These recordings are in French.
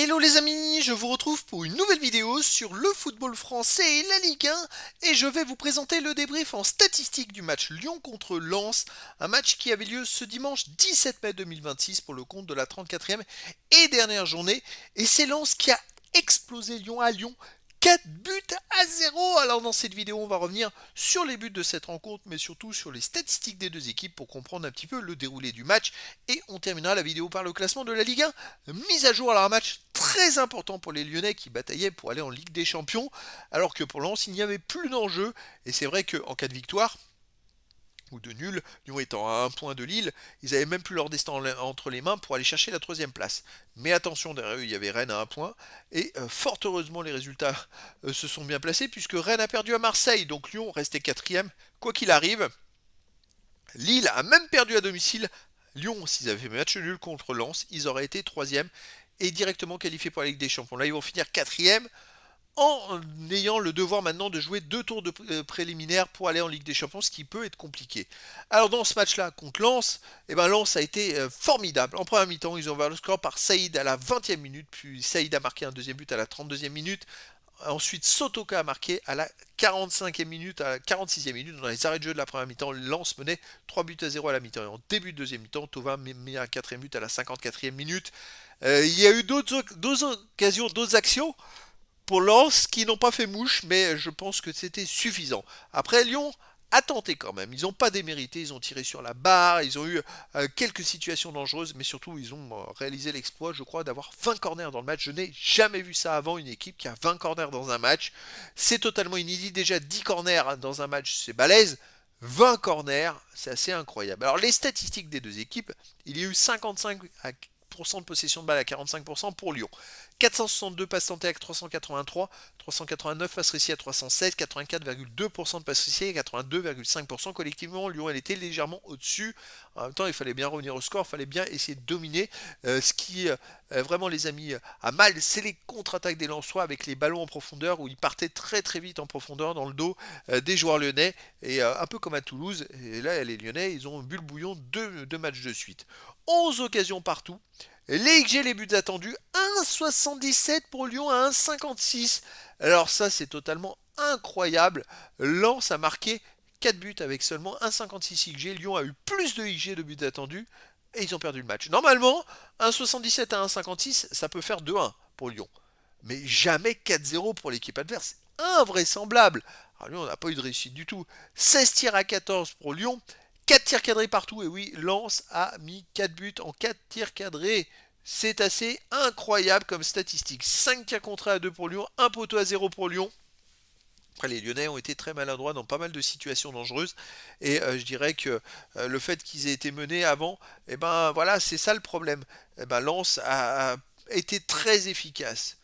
Hello les amis, je vous retrouve pour une nouvelle vidéo sur le football français et la Ligue 1 et je vais vous présenter le débrief en statistique du match Lyon contre Lens, un match qui avait lieu ce dimanche 17 mai 2026 pour le compte de la 34e et dernière journée et c'est Lens qui a explosé Lyon à Lyon. 4 buts à 0. Alors dans cette vidéo, on va revenir sur les buts de cette rencontre, mais surtout sur les statistiques des deux équipes pour comprendre un petit peu le déroulé du match. Et on terminera la vidéo par le classement de la Ligue 1. Mise à jour, alors un match très important pour les Lyonnais qui bataillaient pour aller en Ligue des Champions, alors que pour Lens, il n'y avait plus d'enjeu. Et c'est vrai qu'en cas de victoire, ou de nul, Lyon étant à un point de Lille, ils avaient même plus leur destin entre les mains pour aller chercher la troisième place. Mais attention, derrière eux, il y avait Rennes à un point, et fort heureusement, les résultats se sont bien placés, puisque Rennes a perdu à Marseille, donc Lyon restait quatrième, quoi qu'il arrive. Lille a même perdu à domicile. Lyon, s'ils avaient fait match nul contre Lens, ils auraient été troisième, et directement qualifiés pour la Ligue des Champions. Là, ils vont finir quatrième, en ayant le devoir maintenant de jouer 2 tours de préliminaires pour aller en Ligue des Champions, ce qui peut être compliqué. Alors dans ce match-là contre Lens, Lens a été formidable. En première mi-temps, ils ont ouvert le score par Saïd à la 20e minute, puis Saïd a marqué un deuxième but à la 32e minute. Ensuite, Sotoka a marqué à la 45e minute, à la 46e minute, dans les arrêts de jeu de la première mi-temps. Lens menait 3 buts à 0 à la mi-temps. Et en début de deuxième mi-temps, Thauvin met un 4e but à la 54e minute. Il y a eu d'autres occasions, d'autres actions pour Lens qui n'ont pas fait mouche, mais je pense que c'était suffisant. Après, Lyon a tenté quand même. Ils n'ont pas démérité, ils ont tiré sur la barre, ils ont eu quelques situations dangereuses, mais surtout ils ont réalisé l'exploit, je crois, d'avoir 20 corners dans le match. Je n'ai jamais vu ça avant, une équipe qui a 20 corners dans un match. C'est totalement inédit. Déjà 10 corners dans un match, c'est balèze. 20 corners, c'est assez incroyable. Alors les statistiques des deux équipes, il y a eu 55% de possession de balle à 45% pour Lyon. 462 passes tentées à 383, 389 passes réussies à 307, 84,2% de passes réussies à 82,5%. Collectivement, Lyon elle était légèrement au-dessus. En même temps, il fallait bien revenir au score, il fallait bien essayer de dominer. Ce qui vraiment les amis a mal, c'est les contre-attaques des Lensois avec les ballons en profondeur où ils partaient très très vite en profondeur dans le dos des joueurs lyonnais et un peu comme à Toulouse. Et là, les Lyonnais, ils ont bu le bouillon deux matchs de suite. 11 occasions partout. Les XG, les buts attendus, 1,77 pour Lyon à 1,56. Alors ça, c'est totalement incroyable. Lens a marqué 4 buts avec seulement 1,56 XG. Lyon a eu plus de XG de buts attendus et ils ont perdu le match. Normalement, 1,77 à 1,56, ça peut faire 2-1 pour Lyon. Mais jamais 4-0 pour l'équipe adverse. Invraisemblable. Alors Lyon n'a pas eu de réussite du tout. 16 tirs à 14 pour Lyon. 4 tirs cadrés partout, et oui, Lens a mis 4 buts en 4 tirs cadrés. C'est assez incroyable comme statistique. 5 tirs contrés à 2 pour Lyon, 1 poteau à 0 pour Lyon. Après, les Lyonnais ont été très maladroits dans pas mal de situations dangereuses. Et je dirais que le fait qu'ils aient été menés avant, voilà, c'est ça le problème. Lens a été très efficace.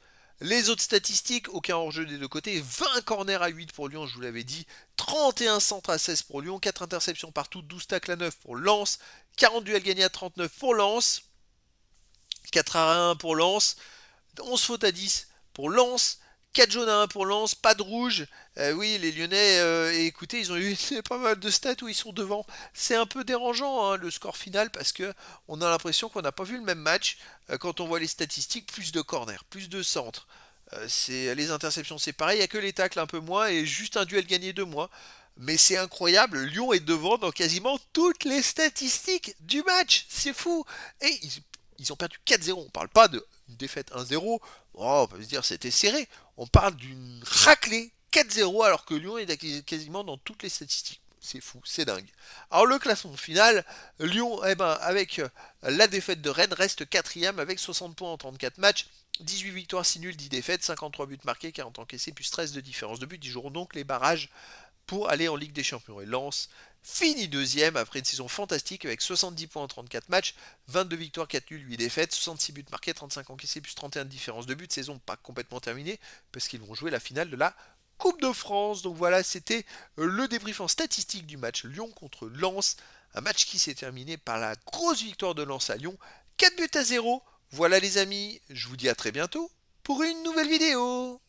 Les autres statistiques, aucun hors-jeu des deux côtés, 20 corners à 8 pour Lyon, je vous l'avais dit, 31 centres à 16 pour Lyon, 4 interceptions partout, 12 tacles à 9 pour Lens, 40 duels gagnés à 39 pour Lens, 4 arrêts à 1 pour Lens, 11 fautes à 10 pour Lens, 4 jaunes à 1 pour Lens, pas de rouge. Oui, les Lyonnais, écoutez, ils ont eu pas mal de stats où ils sont devant. C'est un peu dérangeant le score final parce que on a l'impression qu'on n'a pas vu le même match quand on voit les statistiques. Plus de corners, plus de centres. C'est les interceptions, c'est pareil. Il n'y a que les tacles un peu moins et juste un duel gagné de moins. Mais c'est incroyable, Lyon est devant dans quasiment toutes les statistiques du match. C'est fou. Et ils ont perdu 4-0. On ne parle pas d'une défaite 1-0. Oh, on peut se dire c'était serré. On parle d'une raclée 4-0 alors que Lyon est quasiment dans toutes les statistiques. C'est fou, c'est dingue. Alors le classement final, Lyon, avec la défaite de Rennes, reste quatrième avec 60 points en 34 matchs. 18 victoires, 6 nuls, 10 défaites, 53 buts marqués, 40 encaissés, plus 13 de différence de but. Ils joueront donc les barrages pour aller en Ligue des Champions. Et Lens finit deuxième après une saison fantastique avec 70 points en 34 matchs, 22 victoires, 4 nuls, 8 défaites, 66 buts marqués, 35 encaissés, plus 31 de différence de but. Saison pas complètement terminée parce qu'ils vont jouer la finale de la Coupe de France. Donc voilà, c'était le débrief en statistique du match Lyon contre Lens. Un match qui s'est terminé par la grosse victoire de Lens à Lyon. 4 buts à 0. Voilà les amis, je vous dis à très bientôt pour une nouvelle vidéo.